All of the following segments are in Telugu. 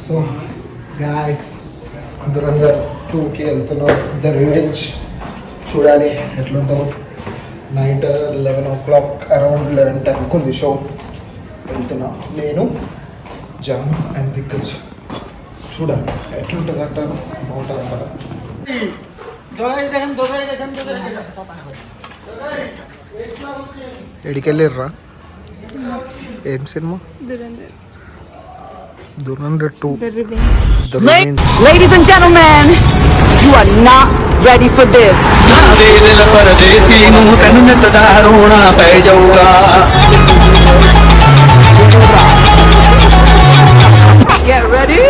సో గాయ్స్ దురంధర్ 2కి వెళ్తున్నాం. ద రివెంజ్ చూడాలి ఎట్లుంటావు. నైట్ 11 o'clock అరౌండ్ 11:10 ఉంది షో. వెళ్తున్నా నేను, జామ్ అండ్ దిగ్గజ్. చూడాలి ఎట్లుంటుంది అంటారు, బాగుంటుంది అంటారు. ఎడికెళ్ళిర్రా? ఏం cinema? Dhurandhar 2. Ladies and gentlemen, you are not ready for this. Get ready.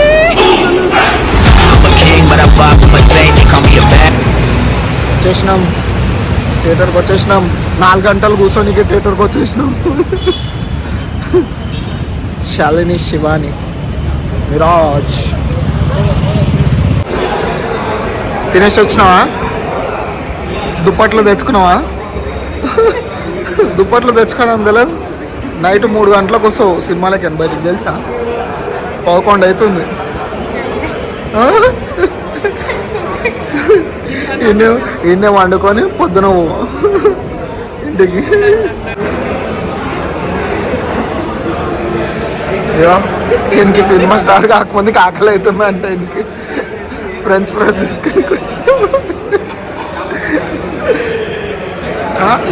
I'm a king, but I fuck with my state. They call me a bad. వచ్చేసినాం, థియేటర్కి వచ్చేసినాం. 4 గంటలు కూర్చొనికి థియేటర్కి వచ్చేసినాం. శాలిని, శివాని, మిరాజ్. తినేసి వచ్చినావా? దుప్పట్లు తెచ్చుకున్నావా? దుప్పట్లు తెచ్చుకోవడం తెలియదు. నైట్ 3 గంటలకు వస్తావు సినిమాలకి. బయటికి తెలుసా? 11 అవుతుంది. ఇన్నే వండుకొని పొద్దున ఇంటికి. ఇంక సినిమా స్టార్ట్ కాకముందు ఆకలి అవుతుంది అంటే ఇంటికి ఫ్రెంచ్ ఫ్రైస్ తీసుకొని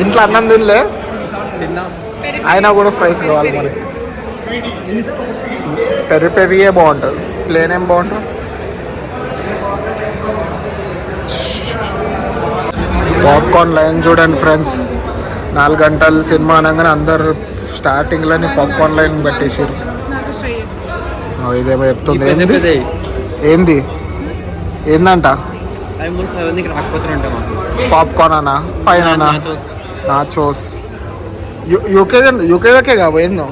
ఇంట్లో అన్నం తినలే, అయినా కూడా ఫ్రైస్ కావాలి. మరి పెరిగే బాగుంటుంది, ప్లేన్ ఏం బాగుంటుంది. పాప్కార్న్ లైన్ చూడండి ఫ్రెండ్స్. 4 గంటలు సినిమా అనగానే అందరు స్టార్టింగ్లోనే పాప్కార్న్ లైన్ పెట్టేసారు. ఇదేమో చెప్తుంది. ఏందంట? పాప్కార్న్ అన్నా, పైన నాచోస్. యూకేకే కాబోయిందో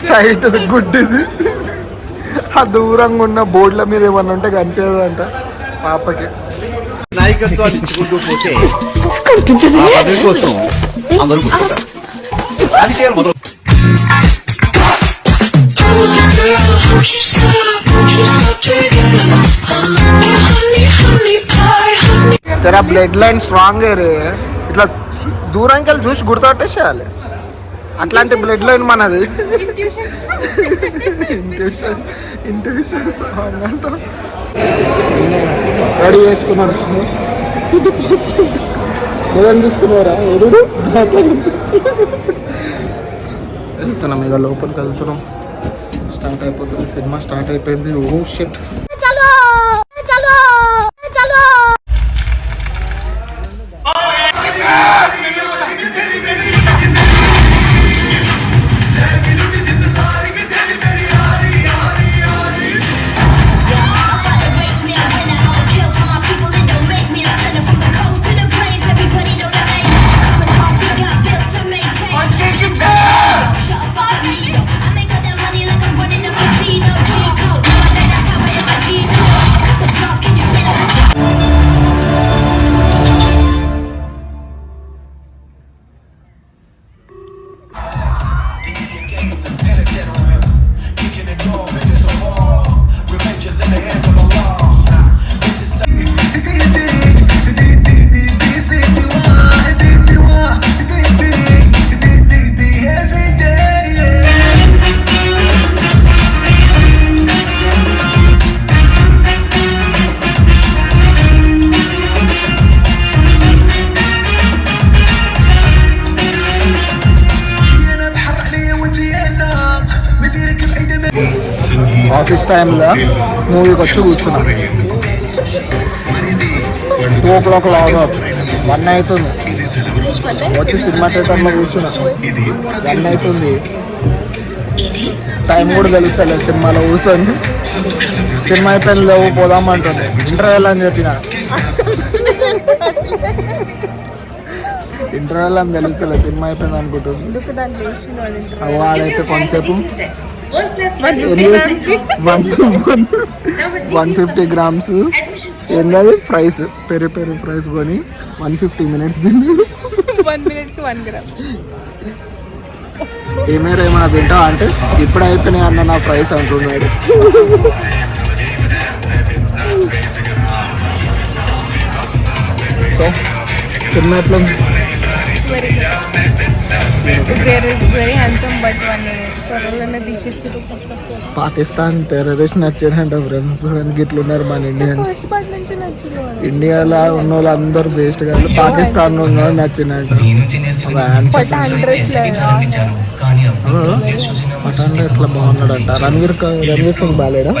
సైట్ గుడ్డిది. ఆ దూరంగా ఉన్న బోర్డుల మీద ఏమన్నా ఉంటే కనిపించదంట పాపకి. నాయకత్వాన్ని పోతే కోసం అందరూ రాజకీయాలు మొదలు. తెరా బ్లడ్ లైన్ స్ట్రాంగ్ రే. ఇట్లా దూరంకి వెళ్ళి చూసి గుర్తుపట్టేసేయాలి. అట్లాంటి బ్లడ్ లైన్ మనది. ఇంట్యూషన్ రెడీ చేసుకున్నారు. నువ్వేం తీసుకున్నారా? వెళ్తున్నాం ఇక లోపలికి వెళ్తున్నాం. స్టార్ట్ అయిపోతుంది సినిమా. స్టార్ట్ అయిపోయింది. Oh shit. ఆఫీస్ టైంలో మూవీకి వచ్చి కూర్చున్నాం. 2 o'clock లాగ్ 1 అవుతుంది. వచ్చి సినిమా థియేటర్లో కూర్చున్నాం. 1 అవుతుంది. టైం కూడా తెలుస్తలేదు సినిమాలో కూర్చొని. సినిమా అయిపోయింది, లేవు పోదామంటుంది. ఇంటర్వెల్ అని చెప్పిన. ఇంటర్వెల్ అని తెలుస్తలేదు, సినిమా అయిపోయింది అనుకుంటుంది. వాడైతే కొంతసేపు 150 grams ఏంటది ఫ్రైస్, పెరి ఫ్రైస్ కొని 150 minutes తిన్నాడు. 1 minute కి 1 gram. ఏమైనా తింటావా అంటే ఇప్పుడు అయిపోయినాయి అన్న నా ఫ్రైస్ అంటున్నాడు. సో సినిమా ఎట్లా ఉంది? పాకిస్తాన్ టెర్రరిస్ట్ నచ్చారంట ఫ్రెండ్స్. ఇట్లా ఉన్నారు మన ఇండియన్స్. ఇండియాలో ఉన్న వాళ్ళు అందరూ బెస్ట్ కాదు, పాకిస్తాన్ ఉన్న వాళ్ళు నచ్చిందంట. పఠాన్ డ్రెస్ లో బాగున్నాడంట. రణవీర్ సింగ్ బాలేడా?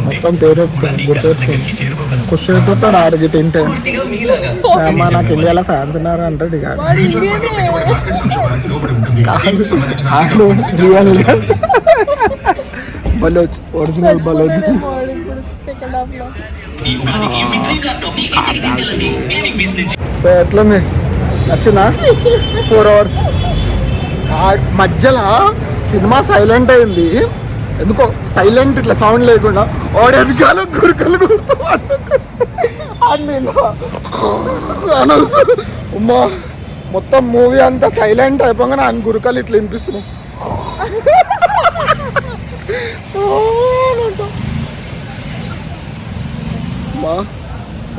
మొత్తం పేరు ఖుషి అయిపోతాడు ఆడికి తింటే. అమ్మా నాకు ఇండియాలో ఫ్యాన్స్ ఉన్నారు అంటాడు. ఇక real Baloch, original Baloch. So ఎట్లుంది, నచ్చిందా? 4 hours మధ్యలో సినిమా సైలెంట్ అయింది. ఎందుకో సైలెంట్ ఇట్లా సౌండ్ లేకుండా ఆడెనకాల గురుకలు అమ్మా మొత్తం మూవీ అంతా సైలెంట్ అయిపోగానే ఆయన గురుకలు ఇట్లా వినిపిస్తున్నాం.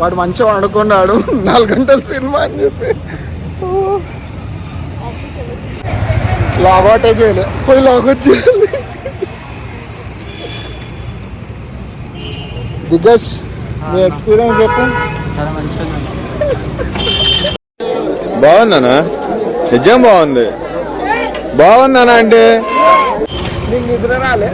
వాడు మంచిగా అనుకున్నాడు 4 గంటల సినిమా అని చెప్పి. లాగౌటే చేయలే, పోయి లాగౌట్ చేయాలి. దిగ్గజ్ మీ ఎక్స్పీరియన్స్ చెప్పు. బాగుందనా? నిజం బాగుంది. బాగుందనా అంటే నీకు నిద్ర రాలే?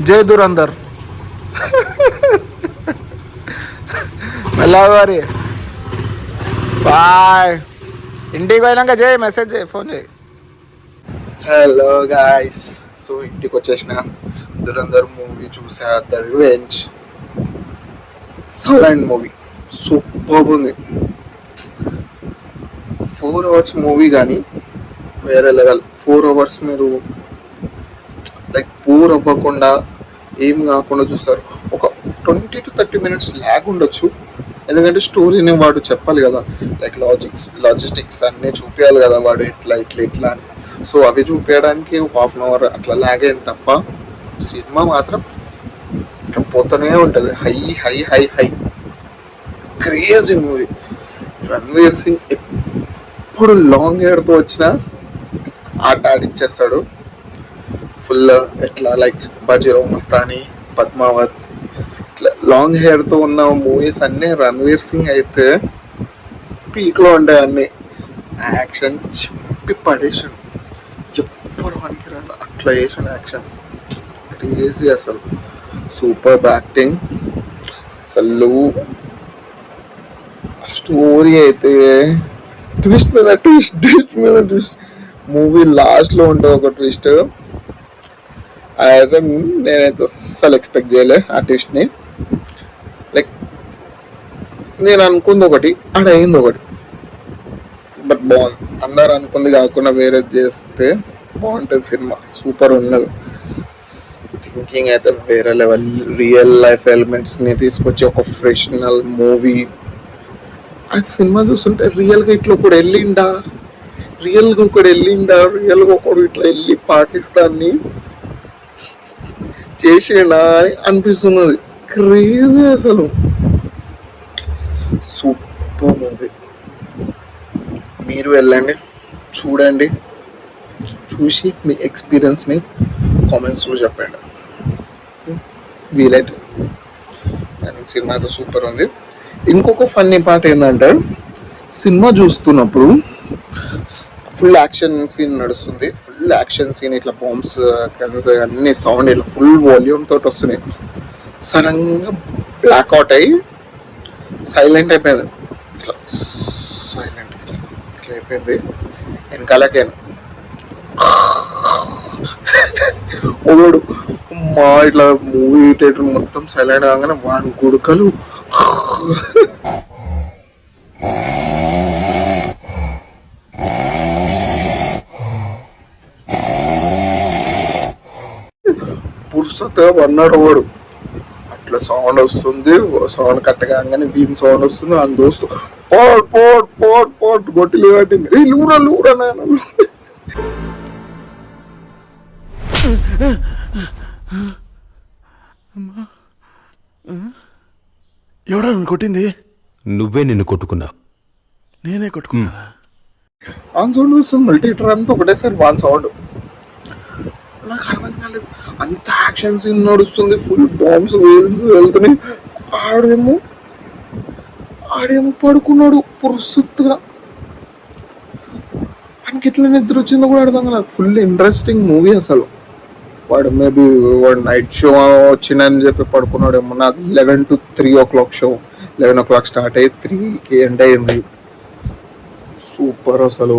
జై దురందర్. మెల్లవారి బాయ్. ఇంటికి పోయినాక చేయి, మెసేజ్ చేయి, ఫోన్ చేయి. హలో గాయస్, సో ఇంటికి వచ్చేసిన. దురందర్ మూవీ చూసా, the revenge. Silent movie super ఉంది. 4 hours మూవీ కానీ వేరే లెవెల్. 4 hours మీరు లైక్ బోర్ అవ్వకుండా ఏం కాకుండా చూస్తారు. ఒక 20 to 30 minutes ల్యాగ్ ఉండొచ్చు, ఎందుకంటే స్టోరీని వాడు చెప్పాలి కదా. లైక్ లాజిస్టిక్స్ అన్నీ చూపించాలి కదా వాడు, ఇట్లా ఇట్లా ఇట్లా అని. సో అవి చూపించడానికి 1/2 hour అట్లా ల్యాగ్ అయింది తప్ప సినిమా మాత్రం ఇట్లా పోతూనే ఉంటుంది. High high high high crazy movie. Ranveer Singh ఎప్పుడు లాంగ్ హెయిర్తో వచ్చినా ఆట ఆడిచ్చేస్తాడు ఫుల్. ఎట్లా లైక్ బజీరో మస్తాని, పద్మావత్, ఇట్లా లాంగ్ హెయిర్తో ఉన్న మూవీస్ అన్నీ రణ్వీర్ సింగ్ అయితే పీక్లో ఉంటాయి అన్నీ. యాక్షన్ చెప్పి పడేసాడు, ఎవ్వరు వానికి రాదు అట్లా చేసిన యాక్షన్. క్రేజీ అసలు, సూపర్ యాక్టింగ్ అసలు. స్టోరీ అయితే ట్విస్ట్ మీద ట్విస్ట్. మూవీ లాస్ట్లో ఉంటుంది ఒక ట్విస్ట్, అయితే నేనైతే అస్సలు ఎక్స్పెక్ట్ చేయలే ఆ ట్విస్ట్ని. లైక్ నేను అనుకుంది ఒకటి, ఆడ అయింది ఒకటి. బట్ బాగుంది. అందరు అనుకుంది కాకుండా వేరే చేస్తే బాగుంటుంది సినిమా. సూపర్ ఉన్నది. థింకింగ్ అయితే వేరే లెవెల్. రియల్ లైఫ్ ఎలిమెంట్స్ని తీసుకొచ్చి ఒక ఫ్రెషనల్ మూవీ. ఆ సినిమా చూస్తుంటే రియల్గా ఇట్లా ఒకడు వెళ్ళిండా, రియల్గా ఒకడు ఇట్లా వెళ్ళి పాకిస్తాన్ని చేసేనా అని అనిపిస్తున్నది. క్రేజీ అసలు, సూపర్ మూవీ. మీరు వెళ్ళండి, చూడండి, చూసి మీ ఎక్స్పీరియన్స్ని కామెంట్స్లో చెప్పండి వీలైతే. సినిమా అయితే సూపర్ ఉంది. ఇంకొక ఫన్నీ పార్ట్ ఏంటంటే, సినిమా చూస్తున్నప్పుడు ఫుల్ యాక్షన్ సీన్ నడుస్తుంది. ఫుల్ యాక్షన్ సీన్, ఇట్లా బాంబ్స్ గన్స్ అన్ని సౌండ్ ఇట్లా ఫుల్ వాల్యూమ్ తోటి వస్తున్నాయి. సడన్గా బ్లాక్అవుట్ అయ్యి సైలెంట్ అయిపోయింది. ఇట్లా సైలెంట్ ఇట్లా అయిపోయింది. వెనకాలకేను ఒకడు మా ఇట్లా మూవీ థియేటర్ మొత్తం సైలెంట్ కాగానే వాని గుడుకలు పురుషతగా అన్నాడు వాడు. అట్లా సౌండ్ వస్తుంది, సౌండ్ కట్టగానే వీన్ సౌండ్ వస్తుంది. అని దోస్తు పోట్ పోట్ పోట్ పోట్ గొట్టిలు కట్టింది. ఏ లూరా లూరా నాయన. ఎవడా నన్ను కొట్టింది? నువ్వే నిన్ను కొట్టుకున్నావు. నేనే కొట్టుకున్నా. ఆన్ సౌండ్ వస్తుంది, మల్టీటర్ అంతా ఒకటేసారి వాన్ సౌండ్. నాకు అర్థం కాలేదు. అంత యాక్షన్ సీన్ నడుస్తుంది, ఫుల్ బాంబ్స్ వెళ్తున్నాయి. ఆడేమో పడుకున్నాడు పురుసుత్తుగా. ఆయనకి ఎట్లా నిద్ర వచ్చిందో కూడా అర్థం కాలేదు. ఫుల్ ఇంట్రెస్టింగ్ మూవీ అసలు. వాడు మేబీ వాడు నైట్ షో వచ్చిందని చెప్పి పడుకున్నాడేమో. నాది 11 to 3 o'clock show. 11 o'clock start అయ్యి 3కి ఎండ్ అయింది. సూపర్ అసలు.